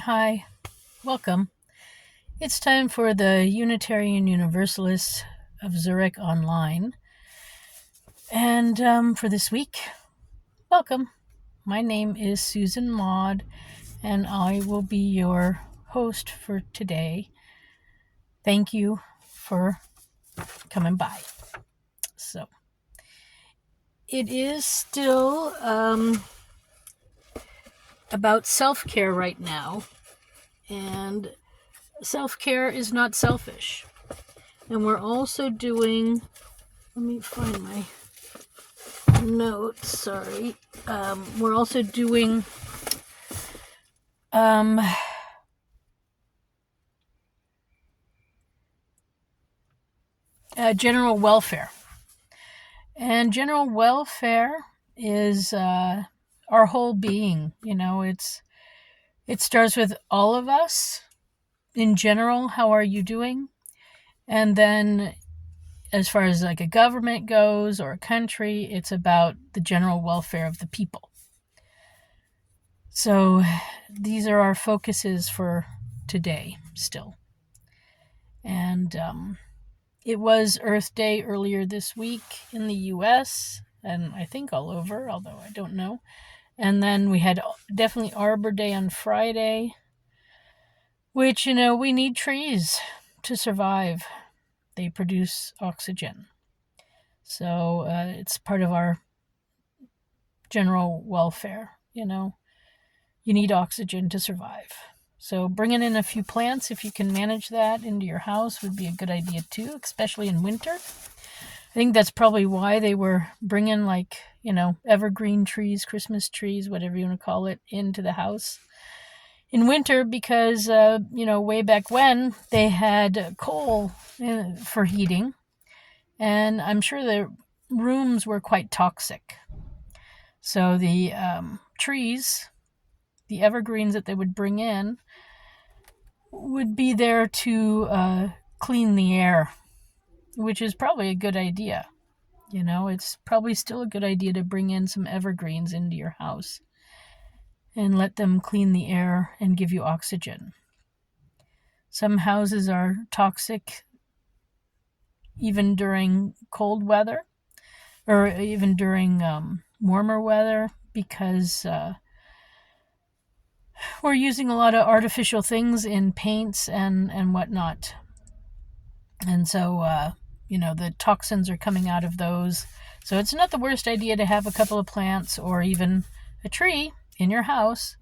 Hi, welcome. It's time for the Unitarian Universalists of Zurich online. And for this week, welcome. My name is Susan Maud, and I will be your host for today. Thank you for coming by. So, it is still about self care right now, and self care is not selfish. And we're also doing, let me find my notes, sorry. We're also doing general welfare. And general welfare is our whole being. It starts with all of us in general. How are you doing? And then as far as like a government goes or a country, it's about the general welfare of the people. So these are our focuses for today still. And it was Earth Day earlier this week in the US, and I think all over, although I don't know. And then we had definitely Arbor Day on Friday, which, we need trees to survive. They produce oxygen. So it's part of our general welfare, You need oxygen to survive. So bringing in a few plants, if you can manage that into your house, would be a good idea too, especially in winter. I think that's probably why they were bringing evergreen trees, Christmas trees, whatever you want to call it, into the house in winter because, way back when they had coal for heating, and I'm sure the rooms were quite toxic. So the trees, the evergreens that they would bring in, would be there to clean the air, which is probably a good idea. It's probably still a good idea to bring in some evergreens into your house and let them clean the air and give you oxygen. Some houses are toxic even during cold weather or even during warmer weather because we're using a lot of artificial things in paints and whatnot. And so, the toxins are coming out of those. So it's not the worst idea to have a couple of plants or even a tree in your house.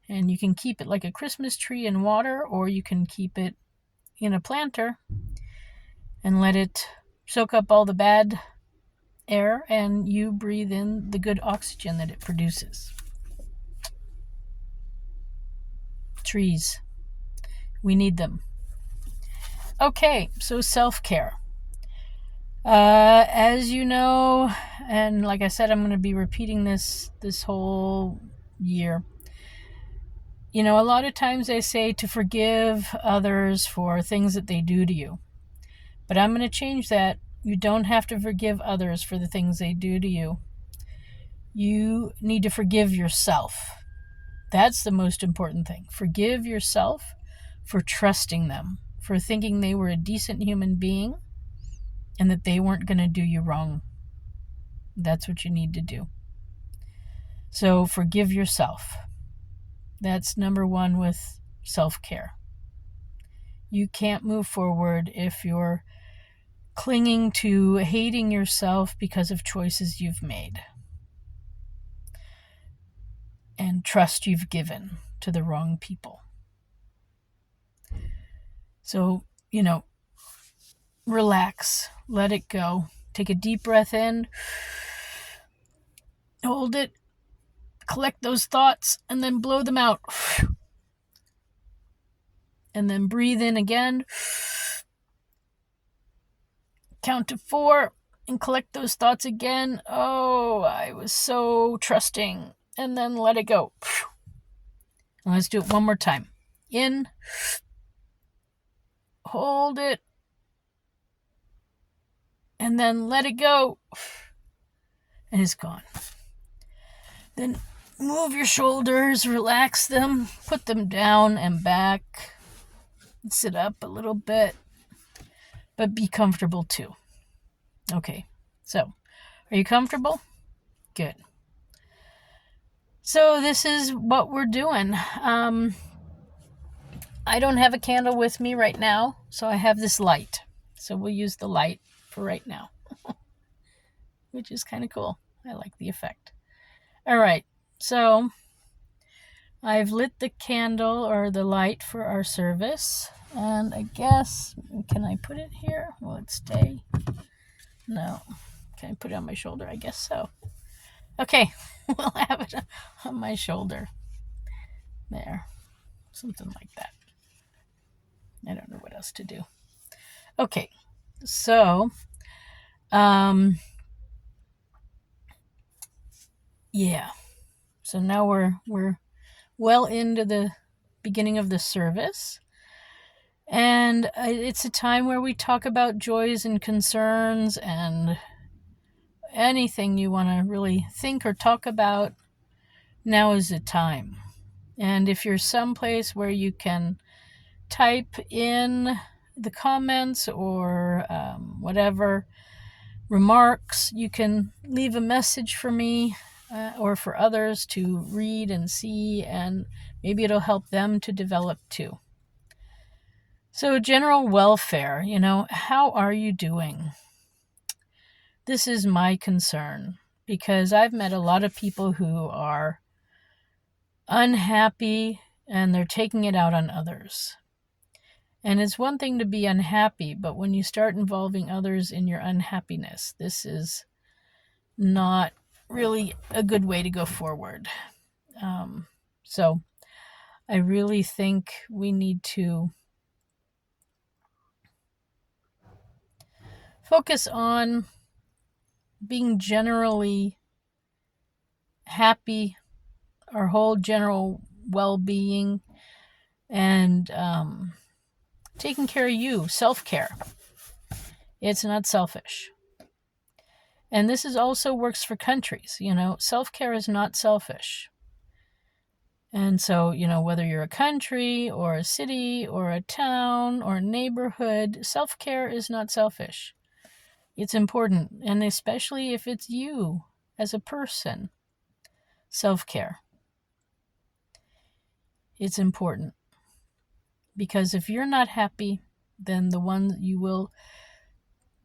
And you can keep it like a Christmas tree in water, or you can keep it in a planter and let it soak up all the bad air and you breathe in the good oxygen that it produces. Trees. We need them. Okay, so self-care. As you know, and like I said, I'm going to be repeating this whole year. A lot of times they say to forgive others for things that they do to you. But I'm going to change that. You don't have to forgive others for the things they do to you. You need to forgive yourself. That's the most important thing. Forgive yourself for trusting them, for thinking they were a decent human being and that they weren't going to do you wrong. That's what you need to do. So forgive yourself. That's number one with self-care. You can't move forward if you're clinging to hating yourself because of choices you've made and trust you've given to the wrong people. So, relax, let it go. Take a deep breath in, hold it, collect those thoughts, and then blow them out. And then breathe in again. Count to 4 and collect those thoughts again. Oh, I was so trusting. And then let it go. And let's do it one more time. In, hold it, and then let it go. And it's gone. Then Move your shoulders, relax them, put them down and back. Sit up a little bit, but be comfortable too. Okay, so are you comfortable? Good. So this is what we're doing. I don't have a candle with me right now, so I have this light. So we'll use the light for right now, which is kind of cool. I like the effect. All right, so I've lit the candle or the light for our service. And I guess, can I put it here? Will it stay? No. Can I put it on my shoulder? I guess so. Okay, we'll have it on my shoulder. There. Something like that. I don't know what else to do. Okay, so, yeah. So now we're well into the beginning of the service. And it's a time where we talk about joys and concerns and anything you want to really think or talk about. Now is the time. And if you're someplace where you can type in the comments or whatever remarks, you can leave a message for me or for others to read and see, and maybe it'll help them to develop too. So general welfare, how are you doing? This is my concern because I've met a lot of people who are unhappy and they're taking it out on others. And it's one thing to be unhappy, but when you start involving others in your unhappiness, this is not really a good way to go forward. So I really think we need to focus on being generally happy, our whole general well-being, and taking care of you, self-care. It's not selfish. And this is also works for countries. Self-care is not selfish. And so, whether you're a country or a city or a town or a neighborhood, self-care is not selfish. It's important, and especially if it's you as a person, self-care. It's important. Because if you're not happy, then you will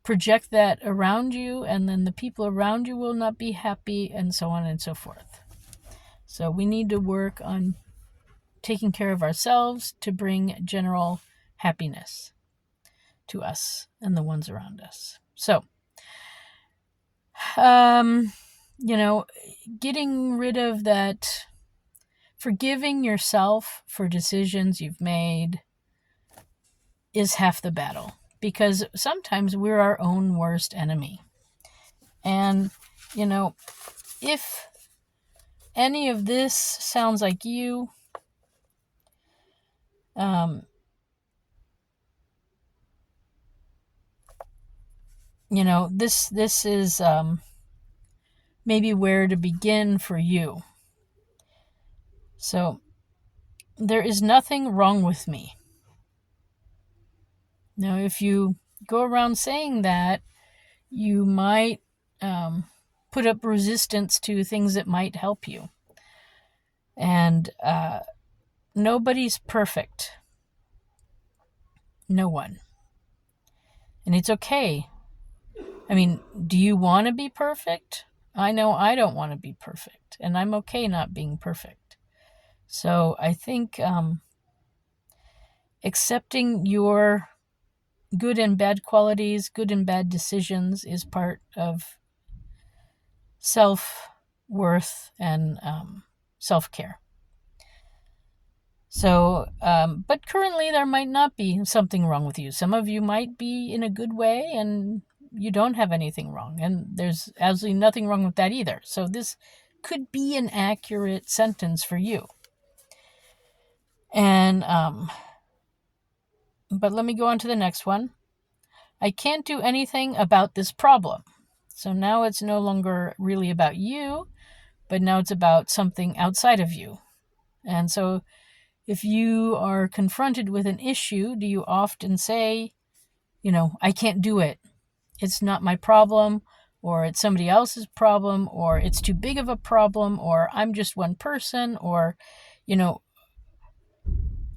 project that around you, and then the people around you will not be happy, and so on and so forth. So we need to work on taking care of ourselves to bring general happiness to us and the ones around us. So, getting rid of that, forgiving yourself for decisions you've made is half the battle, because sometimes we're our own worst enemy. And, if any of this sounds like you, this is maybe where to begin for you. So, there is nothing wrong with me. Now, if you go around saying that, you might put up resistance to things that might help you. And nobody's perfect. No one. And it's okay. I mean, do you want to be perfect? I know I don't want to be perfect, and I'm okay not being perfect. So I think accepting your good and bad qualities, good and bad decisions is part of self-worth and self-care. So, but currently there might not be something wrong with you. Some of you might be in a good way and you don't have anything wrong. And there's absolutely nothing wrong with that either. So this could be an accurate sentence for you. And, but let me go on to the next one. I can't do anything about this problem. So now it's no longer really about you, but now it's about something outside of you. And so if you are confronted with an issue, do you often say, I can't do it. It's not my problem, or it's somebody else's problem, or it's too big of a problem, or I'm just one person, or,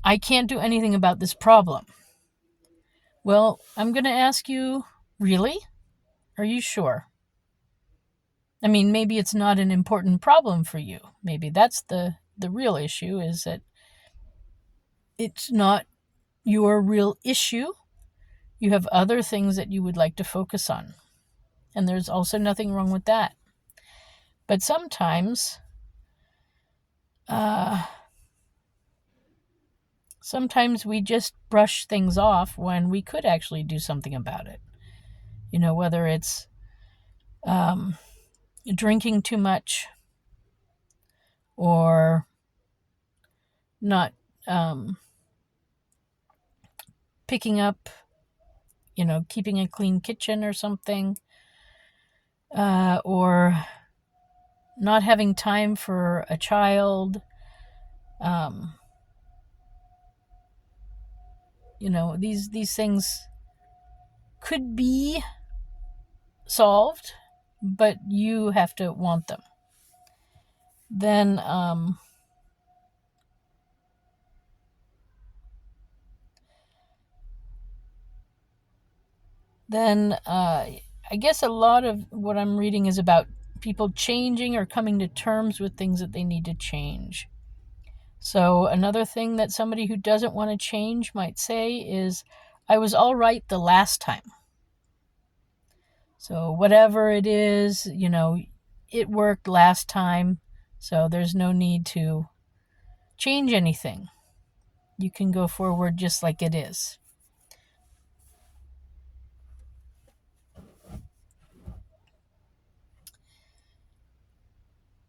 I can't do anything about this problem. Well, I'm going to ask you, really? Are you sure? I mean, maybe it's not an important problem for you. Maybe that's the real issue, is that it's not your real issue. You have other things that you would like to focus on. And there's also nothing wrong with that. But sometimes we just brush things off when we could actually do something about it. Whether it's drinking too much, or not picking up, keeping a clean kitchen or something, or not having time for a child. These things could be solved, but you have to want them. Then I guess a lot of what I'm reading is about people changing or coming to terms with things that they need to change. So another thing that somebody who doesn't want to change might say is, I was all right the last time. So whatever it is, it worked last time, so there's no need to change anything. You can go forward just like it is.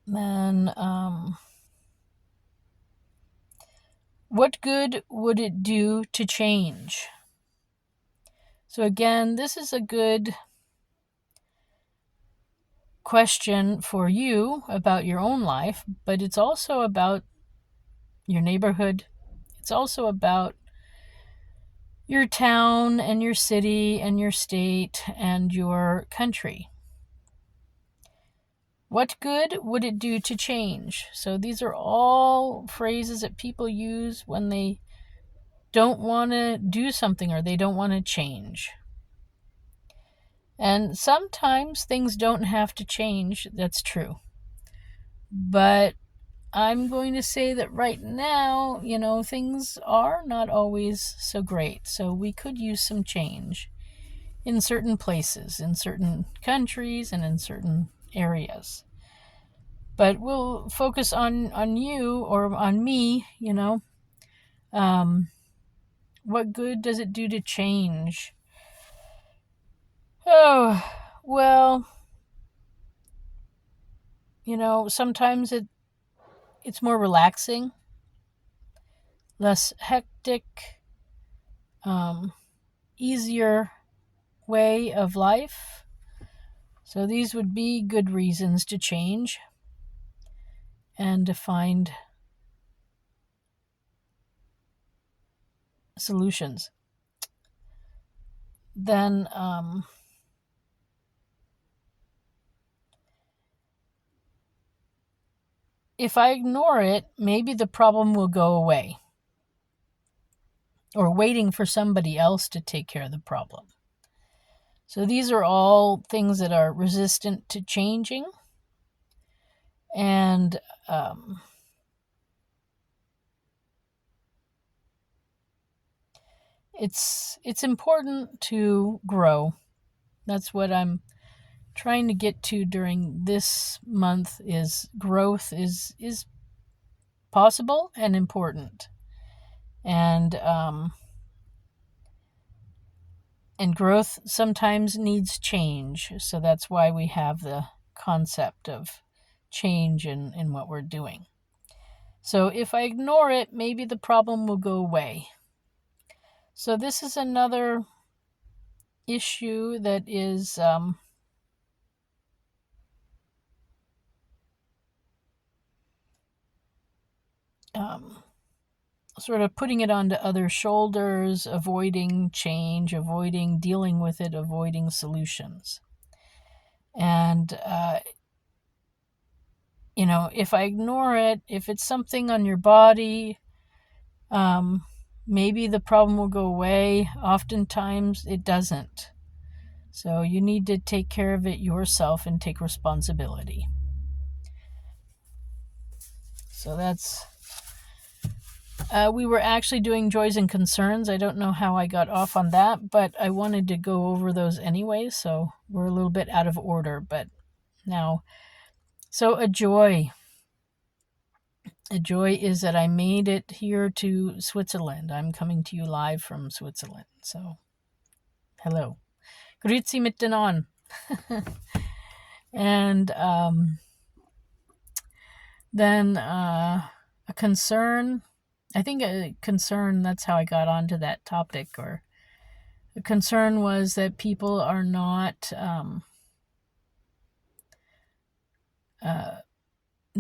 Then, what good would it do to change? So again, this is a good question for you about your own life, but it's also about your neighborhood. It's also about your town and your city and your state and your country. What good would it do to change? So these are all phrases that people use when they don't want to do something or they don't want to change. And sometimes things don't have to change. That's true. But I'm going to say that right now, things are not always so great. So we could use some change in certain places, in certain countries, and in certain areas. But we'll focus on you or on me, what good does it do to change? Oh, well, sometimes it's more relaxing, less hectic, easier way of life. So these would be good reasons to change and to find solutions. Then if I ignore it, maybe the problem will go away. Or waiting for somebody else to take care of the problem. So these are all things that are resistant to changing. And it's important to grow. That's what I'm trying to get to during this month, is growth is possible and important. And growth sometimes needs change. So that's why we have the concept of change in what we're doing. So if I ignore it, maybe the problem will go away. So this is another issue that is sort of putting it onto other shoulders, avoiding change, avoiding dealing with it, avoiding solutions. And, if I ignore it, if it's something on your body, maybe the problem will go away. Oftentimes it doesn't. So you need to take care of it yourself and take responsibility. So that's... we were actually doing joys and concerns. I don't know how I got off on that, but I wanted to go over those anyway, so we're a little bit out of order. But now, so a joy is that I made it here to Switzerland. I'm coming to you live from Switzerland. So, hello. Grüezi miteinander. And then a concern. I think a concern, that's how I got onto that topic, or the concern was that people are not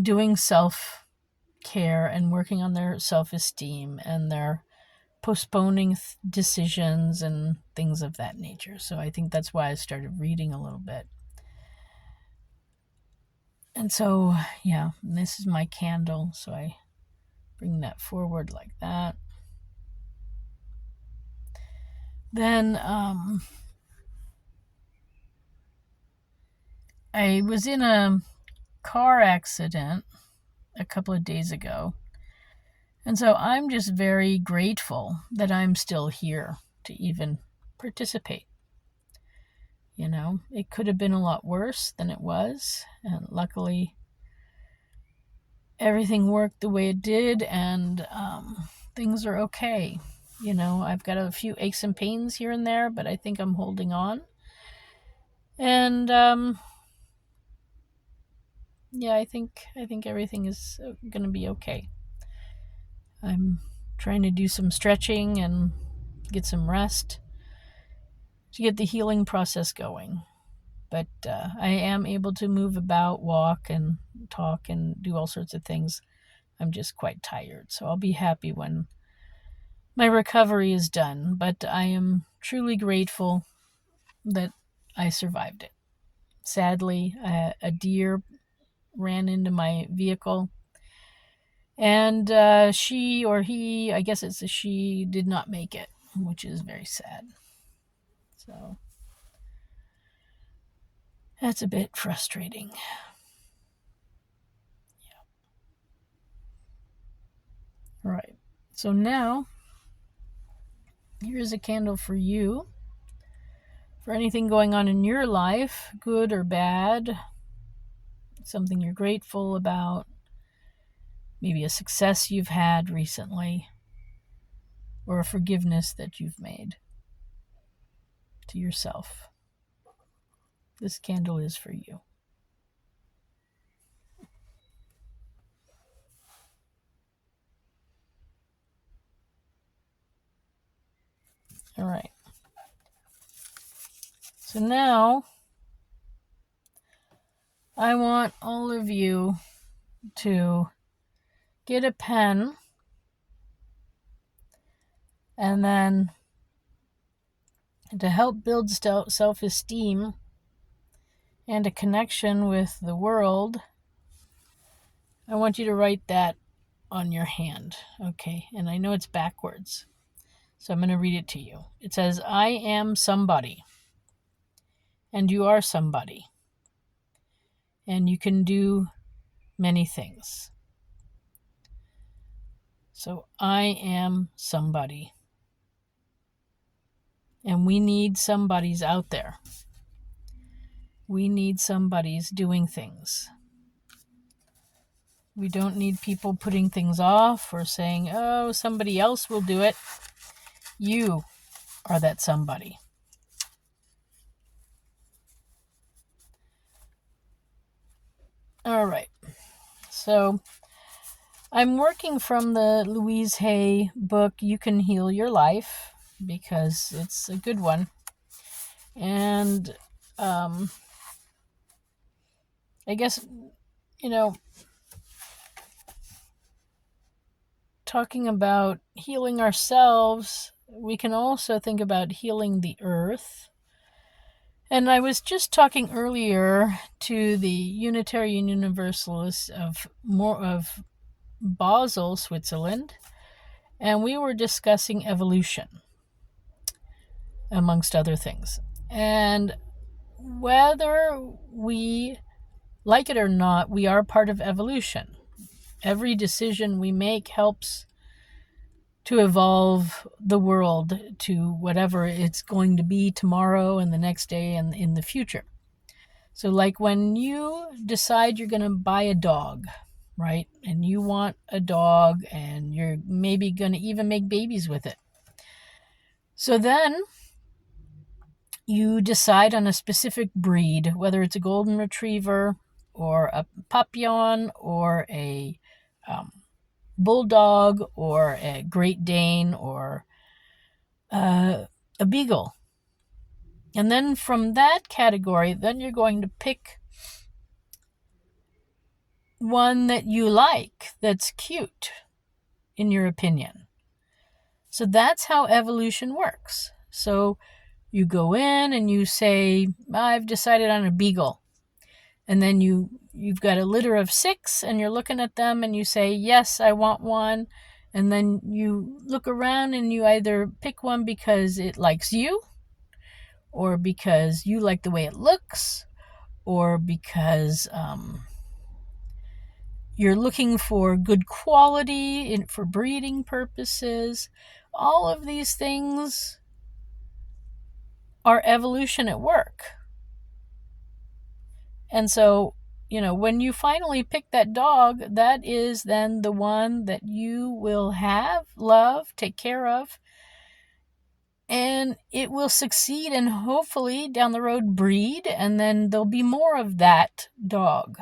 doing self-care and working on their self-esteem, and they're postponing decisions and things of that nature. So I think that's why I started reading a little bit. And so, yeah, this is my candle, so I bring that forward like that. Then I was in a car accident a couple of days ago. And so I'm just very grateful that I'm still here to even participate. It could have been a lot worse than it was. And luckily, everything worked the way it did, and things are okay. I've got a few aches and pains here and there, but I think I'm holding on. And yeah, I think everything is going to be okay. I'm trying to do some stretching and get some rest to get the healing process going. But I am able to move about, walk and talk and do all sorts of things. I'm just quite tired, so I'll be happy when my recovery is done. But I am truly grateful that I survived it. Sadly, a deer ran into my vehicle, and she or he, I guess it's a she, did not make it, which is very sad. So that's a bit frustrating. Yeah. All right. So now, here's a candle for you. For anything going on in your life, good or bad, something you're grateful about, maybe a success you've had recently, or a forgiveness that you've made to yourself. This candle is for you. All right. So now, I want all of you to get a pen, and then to help build self-esteem and a connection with the world, I want you to write that on your hand, okay? And I know it's backwards, so I'm going to read it to you. It says, I am somebody, and you are somebody, and you can do many things. So I am somebody, and we need somebodies out there. We need somebodies doing things. We don't need people putting things off or saying, oh, somebody else will do it. You are that somebody. All right. So I'm working from the Louise Hay book, You Can Heal Your Life, because it's a good one. And I guess, talking about healing ourselves, we can also think about healing the earth. And I was just talking earlier to the Unitarian Universalists of Basel, Switzerland, and we were discussing evolution, amongst other things. And whether we like it or not, we are part of evolution. Every decision we make helps to evolve the world to whatever it's going to be tomorrow and the next day and in the future. So like when you decide you're going to buy a dog, right? And you want a dog and you're maybe going to even make babies with it. So then you decide on a specific breed, whether it's a golden retriever or a papillon or a bulldog or a Great Dane or a beagle. And then from that category, then you're going to pick one that you like, that's cute, in your opinion. So that's how evolution works. So you go in and you say, I've decided on a beagle. And then you've got a litter of 6 and you're looking at them and you say, yes, I want one. And then you look around and you either pick one because it likes you, or because you like the way it looks, or because you're looking for good quality for breeding purposes. All of these things are evolution at work. And so, when you finally pick that dog, that is then the one that you will have, love, take care of, and it will succeed and hopefully down the road breed, and then there'll be more of that dog.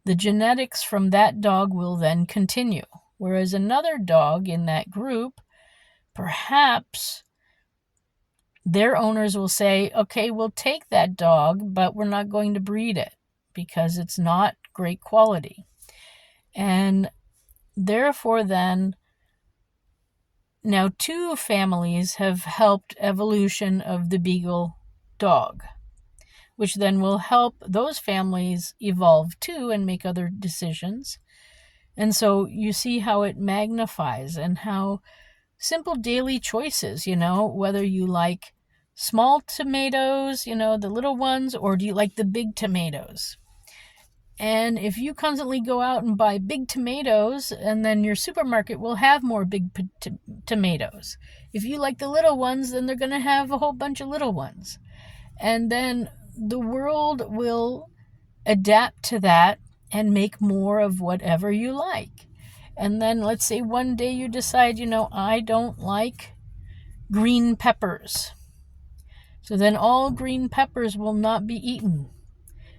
The genetics from that dog will then continue. Whereas another dog in that group, perhaps their owners will say, okay, we'll take that dog, but we're not going to breed it because it's not great quality. And therefore then, now 2 families have helped evolution of the beagle dog, which then will help those families evolve too and make other decisions. And so you see how it magnifies, and how simple daily choices, whether you like small tomatoes, the little ones, or do you like the big tomatoes? And if you constantly go out and buy big tomatoes, and then your supermarket will have more big tomatoes. If you like the little ones, then they're going to have a whole bunch of little ones. And then the world will adapt to that and make more of whatever you like. And then let's say one day you decide, I don't like green peppers. So then all green peppers will not be eaten.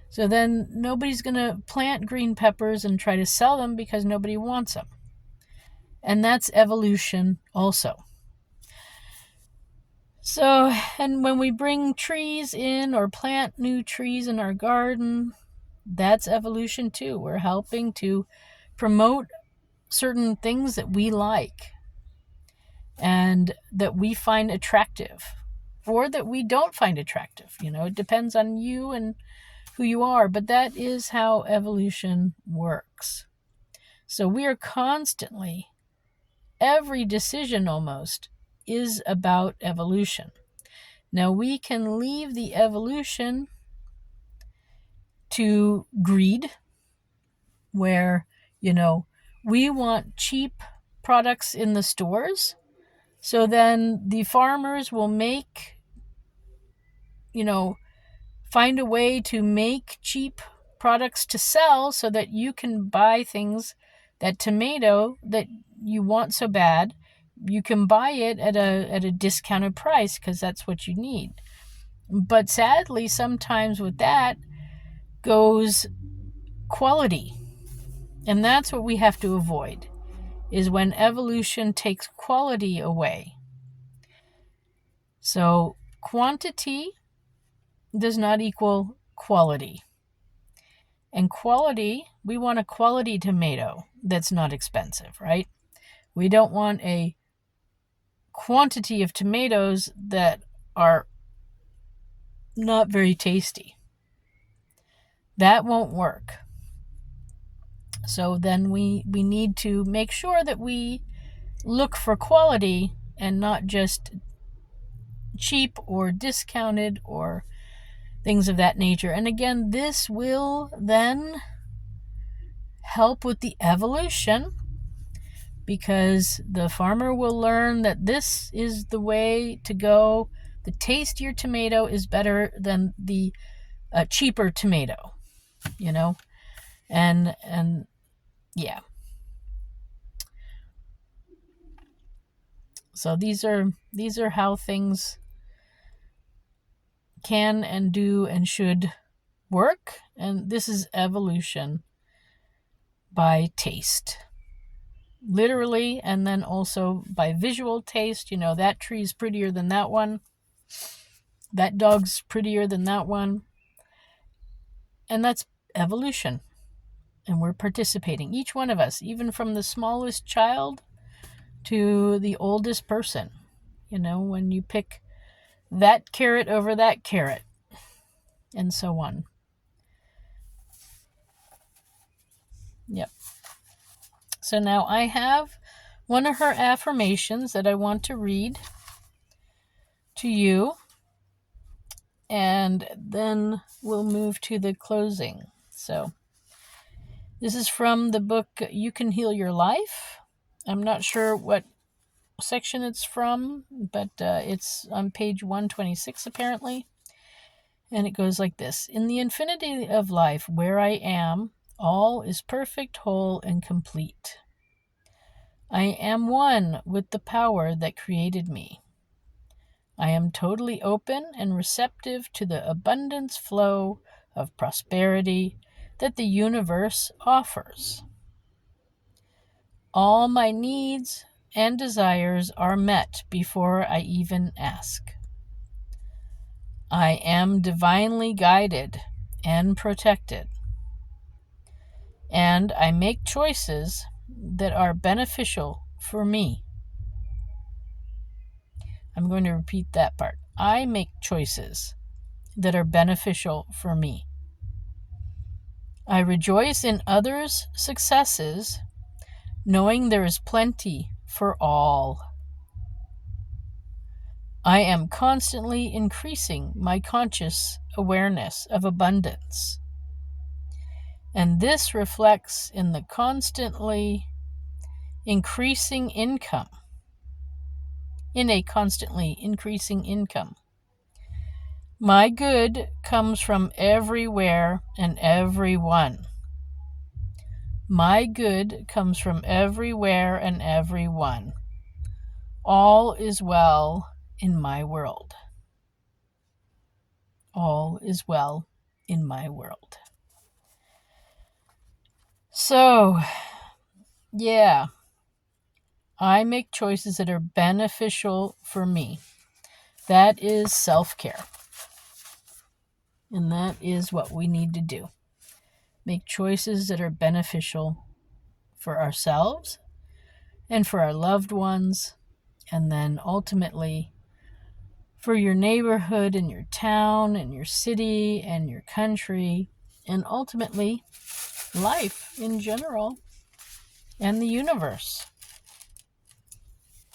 So then nobody's going to plant green peppers and try to sell them because nobody wants them. And that's evolution also. So, and when we bring trees in or plant new trees in our garden, that's evolution too. We're helping to promote certain things that we like and that we find attractive, or that we don't find attractive. It depends on you and who you are, but that is how evolution works. So we are constantly, every decision almost is about evolution. Now we can leave the evolution to greed, where, we want cheap products in the stores. So then the farmers will find a way to make cheap products to sell so that you can buy things, that tomato that you want so bad, you can buy it at a discounted price because that's what you need. But sadly, sometimes with that goes quality. And that's what we have to avoid, is when evolution takes quality away. So quantity does not equal quality. And quality, we want a quality tomato, that's not expensive, right? We don't want a quantity of tomatoes that are not very tasty. That won't work. So then we need to make sure that we look for quality and not just cheap or discounted or things of that nature. And again, this will then help with the evolution, because the farmer will learn that this is the way to go. The tastier tomato is better than the cheaper tomato, and yeah. So these are how things can and do and should work, and this is evolution by taste, literally, and then also by visual taste. That tree's prettier than that one, that dog's prettier than that one, and that's evolution, and we're participating, each one of us, even from the smallest child to the oldest person. When you pick that carrot over that carrot, and so on. Yep. So now I have one of her affirmations that I want to read to you, and then we'll move to the closing. So this is from the book You Can Heal Your Life. I'm not sure what section it's from, but it's on page 126 apparently. And it goes like this: in the infinity of life where I am, all is perfect, whole, and complete. I am one with the power that created me. I am totally open and receptive to the abundance flow of prosperity that the universe offers. All my needs and desires are met before I even ask. I am divinely guided and protected, and I make choices that are beneficial for me. I'm going to repeat that part. I make choices that are beneficial for me. I rejoice in others' successes, knowing there is plenty for all. I am constantly increasing my conscious awareness of abundance, and this reflects in the constantly increasing income. My good comes from everywhere and everyone. My good comes from everywhere and everyone. All is well in my world. All is well in my world. So, yeah, I make choices that are beneficial for me. That is self-care. And that is what we need to do. Make choices that are beneficial for ourselves and for our loved ones, and then ultimately for your neighborhood and your town and your city and your country, and ultimately life in general and the universe.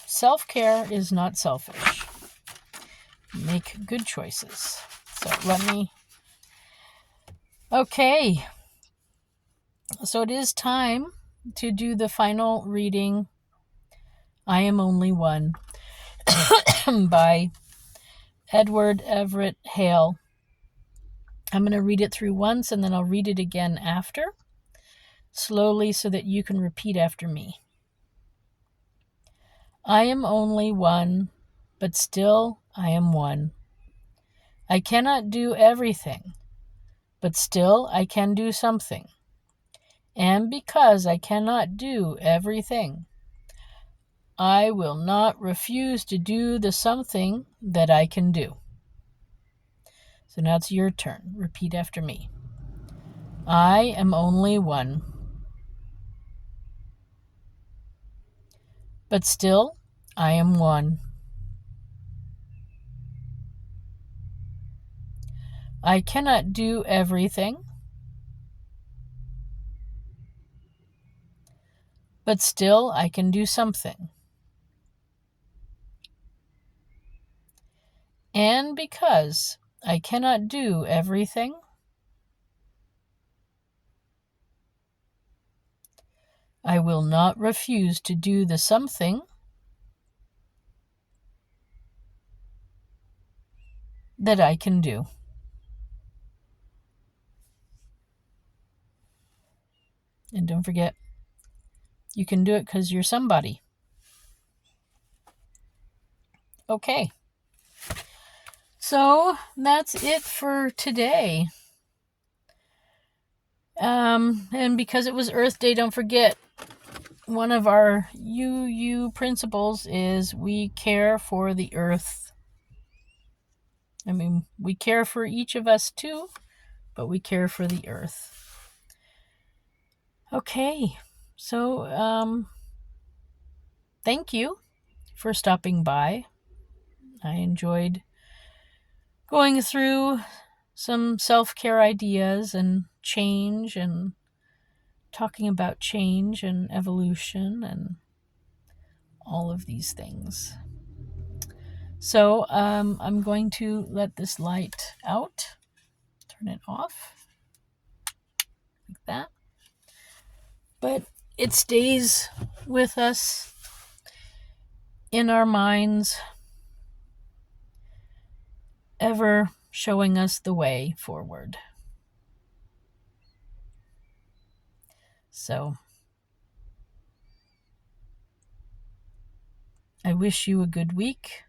Self-care is not selfish. Make good choices. Okay. So it is time to do the final reading. I Am Only One by Edward Everett Hale. I'm going to read it through once, and then I'll read it again after, slowly, so that you can repeat after me. I am only one, but still I am one. I cannot do everything, but still I can do something. And because I cannot do everything, I will not refuse to do the something that I can do. So now it's your turn. Repeat after me. I am only one. But still, I am one. I cannot do everything, but still I can do something. And because I cannot do everything, I will not refuse to do the something that I can do. And don't forget, you can do it because you're somebody. Okay. So that's it for today. And because it was Earth Day, don't forget, one of our UU principles is we care for the earth. I mean, we care for each of us too, but we care for the earth. Okay, so thank you for stopping by. I enjoyed going through some self-care ideas and change and talking about change and evolution and all of these things. So I'm going to let this light out, turn it off like that. But it stays with us in our minds, ever showing us the way forward. So I wish you a good week.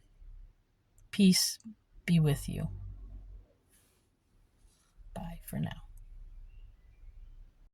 Peace be with you. Bye for now.